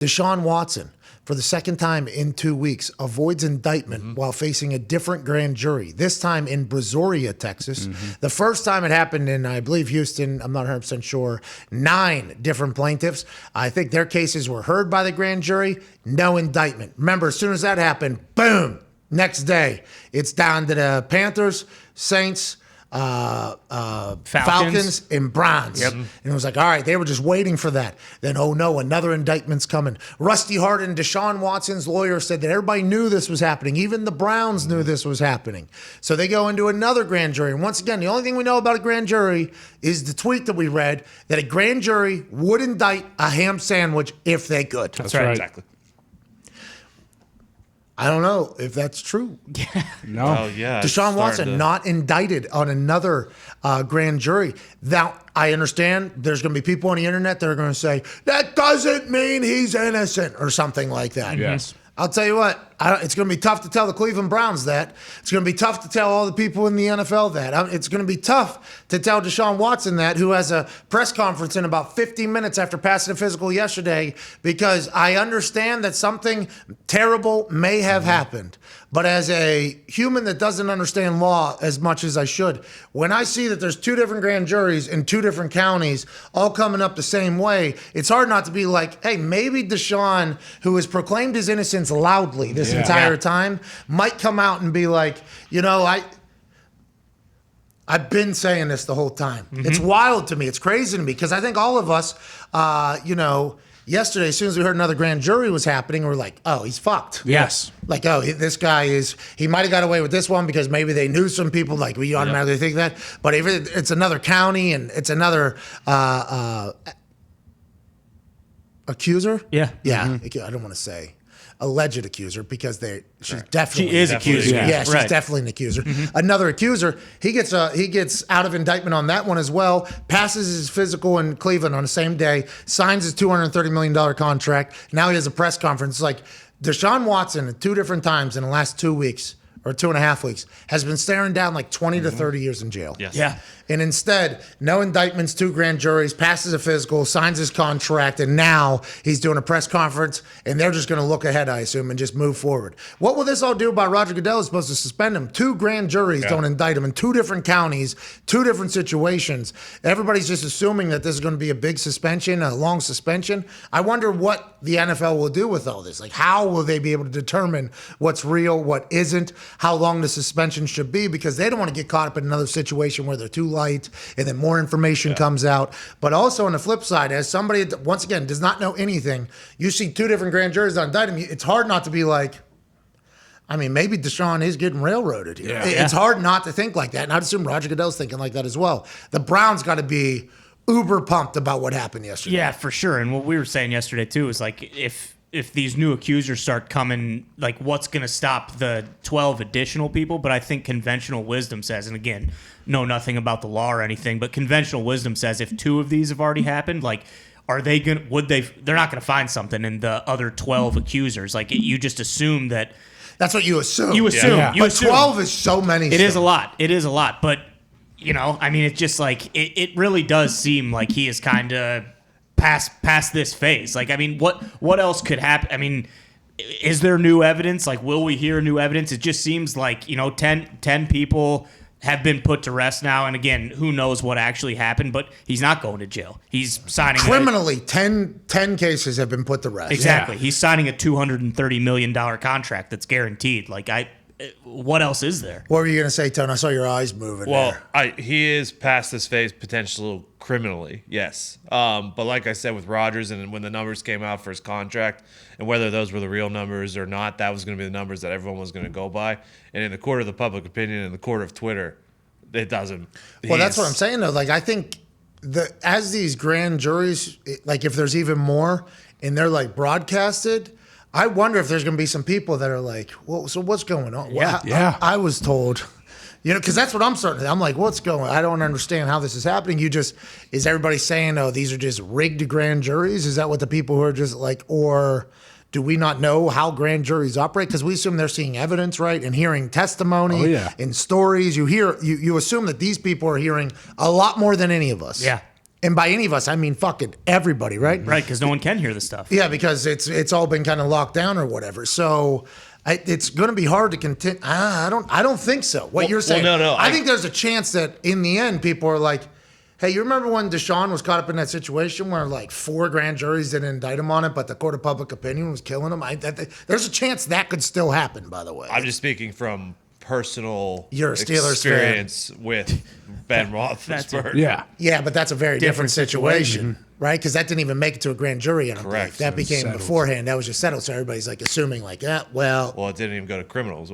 Deshaun Watson, for the second time in 2 weeks, avoids indictment while facing a different grand jury, this time in Brazoria, Texas. The first time it happened in, I believe, Houston, I'm not 100% sure, 9 different plaintiffs. I think their cases were heard by the grand jury, no indictment. Remember, as soon as that happened, boom, next day, it's down to the Panthers, Saints, Falcons and Browns. And it was like, all right, they were just waiting for that. Then, oh no, another indictment's coming. Rusty Hardin, Deshaun Watson's lawyer, said that everybody knew this was happening. Even the Browns knew this was happening. So they go into another grand jury. And once again, the only thing we know about a grand jury is the tweet that we read that a grand jury would indict a ham sandwich if they could. That's right. Exactly. I don't know if that's true. No. Oh, yeah. Deshaun Watson not indicted on another grand jury. Now, I understand there's going to be people on the internet that are going to say, that doesn't mean he's innocent or something like that. Yes. I'll tell you what, it's going to be tough to tell the Cleveland Browns that. It's going to be tough to tell all the people in the NFL that. It's going to be tough to tell Deshaun Watson that, who has a press conference in about 15 minutes after passing a physical yesterday, because I understand that something terrible may have happened. But as a human that doesn't understand law as much as I should, when I see that there's 2 different grand juries in 2 different counties all coming up the same way, it's hard not to be like, hey, maybe Deshaun, who has proclaimed his innocence loudly this entire time, might come out and be like, you know, I've been saying this the whole time. It's wild to me. It's crazy to me because I think all of us, yesterday, as soon as we heard another grand jury was happening, we're like, oh, he's fucked. Yes. Like, oh, this guy he might have got away with this one because maybe they knew some people, like we automatically think that. But if it's another county and it's another accuser? Yeah. Yeah. I don't want to say alleged accuser because she's definitely She is accuser. Yeah, she's definitely an accuser. Another accuser, he gets out of indictment on that one as well, passes his physical in Cleveland on the same day, signs his $230 million contract. Now he has a press conference. It's like Deshaun Watson at 2 different times in the last 2 weeks or 2.5 weeks has been staring down like 20 to 30 years in jail. Yes. Yeah. And instead, no indictments, 2 grand juries, passes a physical, signs his contract, and now he's doing a press conference, and they're just going to look ahead, I assume, and just move forward. What will this all do by Roger Goodell is supposed to suspend him? 2 grand juries don't indict him in 2 different counties, 2 different situations. Everybody's just assuming that this is going to be a big suspension, a long suspension. I wonder what the NFL will do with all this. Like, how will they be able to determine what's real, what isn't, how long the suspension should be, because they don't want to get caught up in another situation where they're too light and then more information comes out. But also on the flip side, as somebody, once again, does not know anything, you see 2 different grand juries that indict him, it's hard not to be like, I mean, maybe Deshaun is getting railroaded here. It's hard not to think like that. And I'd assume Roger Goodell's thinking like that as well. The Browns got to be uber pumped about what happened yesterday. Yeah, for sure. And what we were saying yesterday, too, is like if these new accusers start coming, like what's going to stop the 12 additional people? But I think conventional wisdom says, and again, know nothing about the law or anything, but conventional wisdom says if 2 of these have already happened, like, are they going to, they're not going to find something in the other 12 accusers. Like, you just assume that. That's what you assume. You assume. Yeah. You but assume. 12 is so many. It is a lot. It is a lot. But, you know, I mean, it's just like, it really does seem like he is kind of past this phase. Like, I mean, what else could happen? I mean, is there new evidence? Like, will we hear new evidence? It just seems like, you know, 10 people have been put to rest now. And again, who knows what actually happened, but he's not going to jail. He's signing criminally 10 cases have been put to rest. Exactly. Yeah. He's signing a $230 million contract that's guaranteed. Like, what else is there? What were you going to say, Tone? I saw your eyes moving. Well, he is past this phase potentially criminally, yes. But like I said with Rodgers, and when the numbers came out for his contract, and whether those were the real numbers or not, that was going to be the numbers that everyone was going to go by. And in the court of the public opinion, in the court of Twitter, it doesn't. Well, that's what I'm saying, though. Like, I think as these grand juries, like if there's even more, and they're like broadcasted, I wonder if there's going to be some people that are like, well, so what's going on? Yeah. I was told, you know, because that's what I'm starting to think. I'm like, what's going on? I don't understand how this is happening. Is everybody saying, oh, these are just rigged grand juries? Is that what the people who are just like, or do we not know how grand juries operate? Because we assume they're seeing evidence, right? And hearing testimony and stories. You assume that these people are hearing a lot more than any of us. Yeah. And by any of us, I mean fucking everybody, right? Right, because no one can hear the stuff. Yeah, because it's all been kind of locked down or whatever. So it's going to be hard to continue. I don't think so. What you're saying? No. I think there's a chance that in the end, people are like, "Hey, you remember when Deshaun was caught up in that situation where like 4 grand juries didn't indict him on it, but the court of public opinion was killing him?" There's a chance that could still happen. By the way, I'm just speaking from personal You're a Steelers experience with Ben Roethlisberger. Yeah, but that's a very different situation, right? Because that didn't even make it to a grand jury. I don't Correct. think. That became settled. beforehand. That was just settled. So everybody's like assuming like, well, Well, it didn't even go to criminals.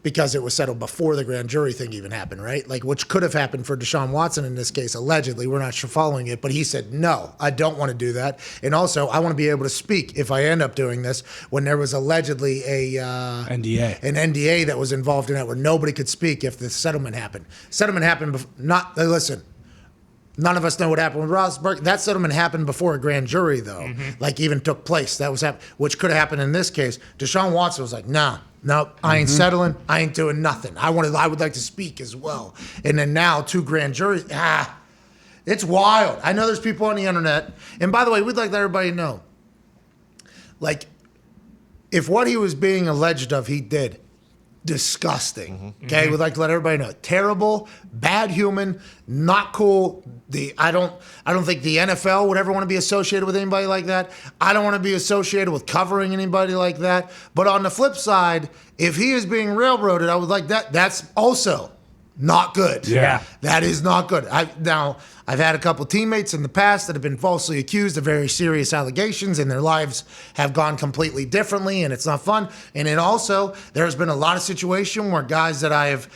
because it was settled before the grand jury thing even happened, right? Like, which could have happened for Deshaun Watson in this case, allegedly. We're not sure following it, but he said, no, I don't want to do that. And also, I want to be able to speak if I end up doing this, when there was allegedly an NDA that was involved in that where nobody could speak if the settlement happened. Settlement happened, listen, none of us know what happened with Roethlisberger. That settlement happened before a grand jury, though, like even took place. That was which could have happened in this case. Deshaun Watson was like, nah. No, I ain't settling. I ain't doing nothing. I would like to speak as well. And then now 2 grand juries. It's wild. I know there's people on the internet. And by the way, we'd like to let everybody know, like, if what he was being alleged of, he did, disgusting. Okay, we'd like to let everybody know, terrible, bad human, not cool. I don't think the NFL would ever want to be associated with anybody like that. I don't want to be associated with covering anybody like that. But on the flip side, if he is being railroaded, I would like that. That's also not good. Yeah. That is not good. I've had a couple teammates in the past that have been falsely accused of very serious allegations, and their lives have gone completely differently, and it's not fun. And then also, there's been a lot of situation where guys that I have,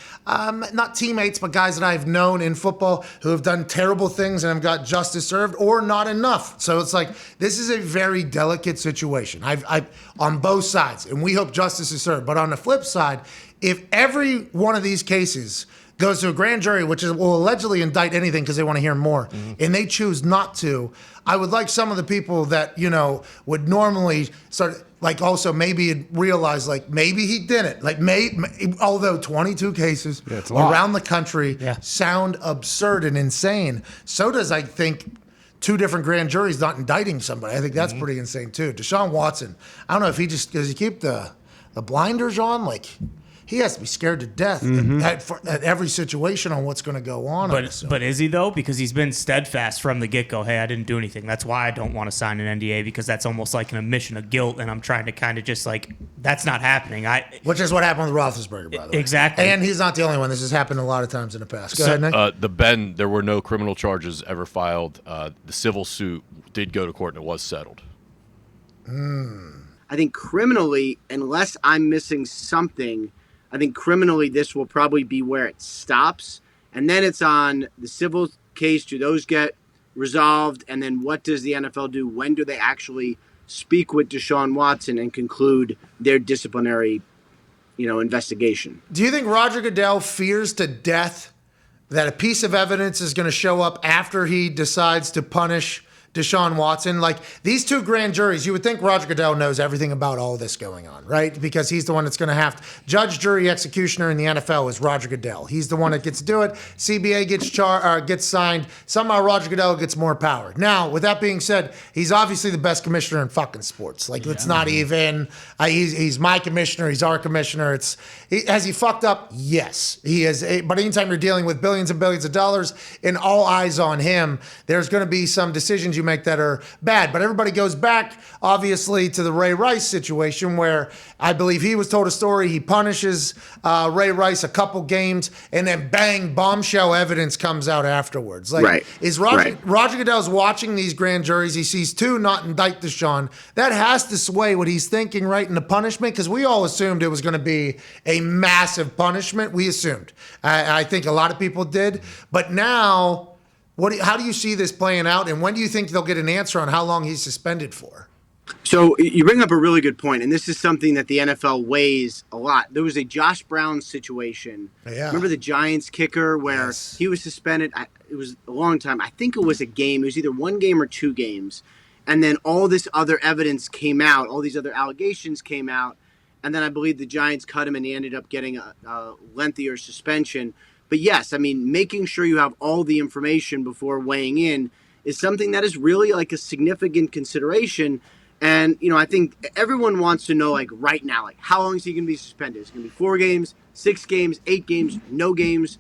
not teammates, but guys that I've known in football who have done terrible things and have got justice served or not enough. So it's like, this is a very delicate situation. I've on both sides, and we hope justice is served. But on the flip side, if every one of these cases goes to a grand jury, which will allegedly indict anything because they want to hear more, and they choose not to, I would like some of the people that, would normally start, like, also maybe realize, like, maybe he didn't. Like, although 22 cases around the country sound absurd and insane, so does, I think, 2 different grand juries not indicting somebody. I think that's pretty insane, too. Deshaun Watson, I don't know if does he keep the blinders on? Like, he has to be scared to death at every situation on what's going to go on. But is he, though? Because he's been steadfast from the get-go. Hey, I didn't do anything. That's why I don't want to sign an NDA, because that's almost like an admission of guilt, and I'm trying to kind of just like, that's not happening. Which is what happened with Roethlisberger, by the way. Exactly. And he's not the only one. This has happened a lot of times in the past. Go ahead, Nick. There were no criminal charges ever filed. The civil suit did go to court, and it was settled. I think criminally, unless I'm missing something, I think criminally this will probably be where it stops. And then it's on the civil case. Do those get resolved? And then what does the NFL do? When do they actually speak with Deshaun Watson and conclude their disciplinary, investigation? Do you think Roger Goodell fears to death that a piece of evidence is going to show up after he decides to punish Deshaun Watson? Like, these 2 grand juries, you would think Roger Goodell knows everything about all this going on, right? Because he's the one that's going to have to judge, jury, executioner in the NFL is Roger Goodell. He's the one that gets to do it. CBA gets signed. Somehow Roger Goodell gets more power. Now, with that being said, he's obviously the best commissioner in fucking sports. Like, it's not even. He's my commissioner. He's our commissioner. Has he fucked up? Yes, he is. But anytime you're dealing with billions and billions of dollars and all eyes on him, there's going to be some decisions you make that are bad. But everybody goes back, obviously, to the Ray Rice situation, where I believe he was told a story. He punishes Ray Rice a couple games, and then bang, bombshell evidence comes out afterwards. Like, right. Is Roger Goodell's watching these grand juries? He sees 2 not indict Deshaun. That has to sway what he's thinking, right, in the punishment, because we all assumed it was going to be a massive punishment. We assumed. I think a lot of people did. But now, how do you see this playing out, and when do you think they'll get an answer on how long he's suspended for? So you bring up a really good point, and this is something that the NFL weighs a lot. There was a Josh Brown situation. Yeah. Remember the Giants kicker where he was suspended? It was a long time. I think it was a game. It was either 1 game or 2 games. And then all this other evidence came out. All these other allegations came out. And then I believe the Giants cut him, and he ended up getting a lengthier suspension. But yes, I mean, making sure you have all the information before weighing in. is something that is really like a significant consideration. And, I think everyone wants to know, like, right now, like, how long is he going to be suspended? Is it going to be 4 games, 6 games, 8 games, no games?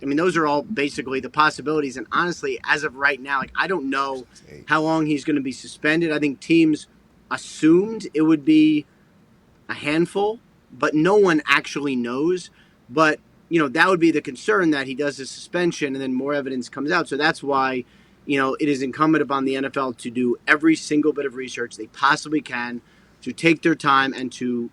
I mean, those are all basically the possibilities. And honestly, as of right now, like, I don't know how long he's going to be suspended. I think teams assumed it would be a handful, but no one actually knows. But, that would be the concern, that he does a suspension and then more evidence comes out. So that's why, it is incumbent upon the NFL to do every single bit of research they possibly can, to take their time and to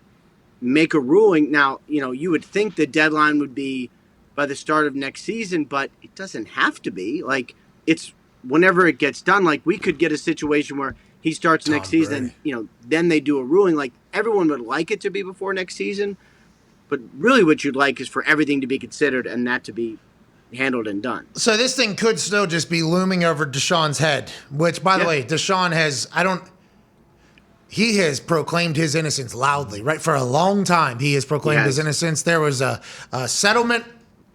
make a ruling. Now, you would think the deadline would be by the start of next season, but it doesn't have to be. Like, it's whenever it gets done. Like, we could get a situation where he starts next season, then they do a ruling. Like, everyone would like it to be before next season, but really what you'd like is for everything to be considered and that to be handled and done. So this thing could still just be looming over Deshaun's head, which, by the way, Deshaun he has proclaimed his innocence loudly, right? For a long time, he has proclaimed his innocence. There was a settlement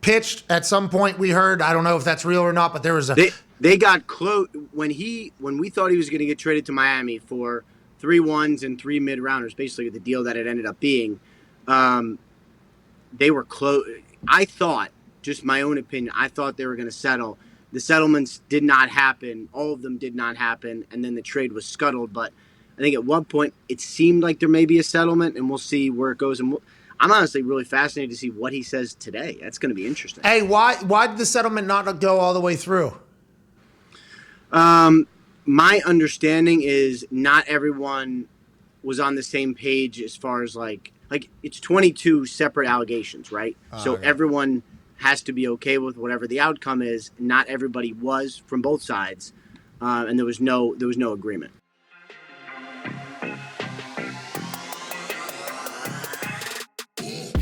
pitched at some point, we heard. I don't know if that's real or not, but there was a... They got close when we thought he was going to get traded to Miami for 3 1s and 3 mid-rounders, basically the deal that it ended up being. They were close. I thought, just my own opinion, I thought they were going to settle. The settlements did not happen. All of them did not happen. And then the trade was scuttled. But I think at one point it seemed like there may be a settlement, and we'll see where it goes. And I'm honestly really fascinated to see what he says today. That's going to be interesting. Hey, why did the settlement not go all the way through? My understanding is not everyone was on the same page as far as like it's 22 separate allegations, right? So everyone has to be okay with whatever the outcome is. Not everybody was from both sides, and there was no agreement.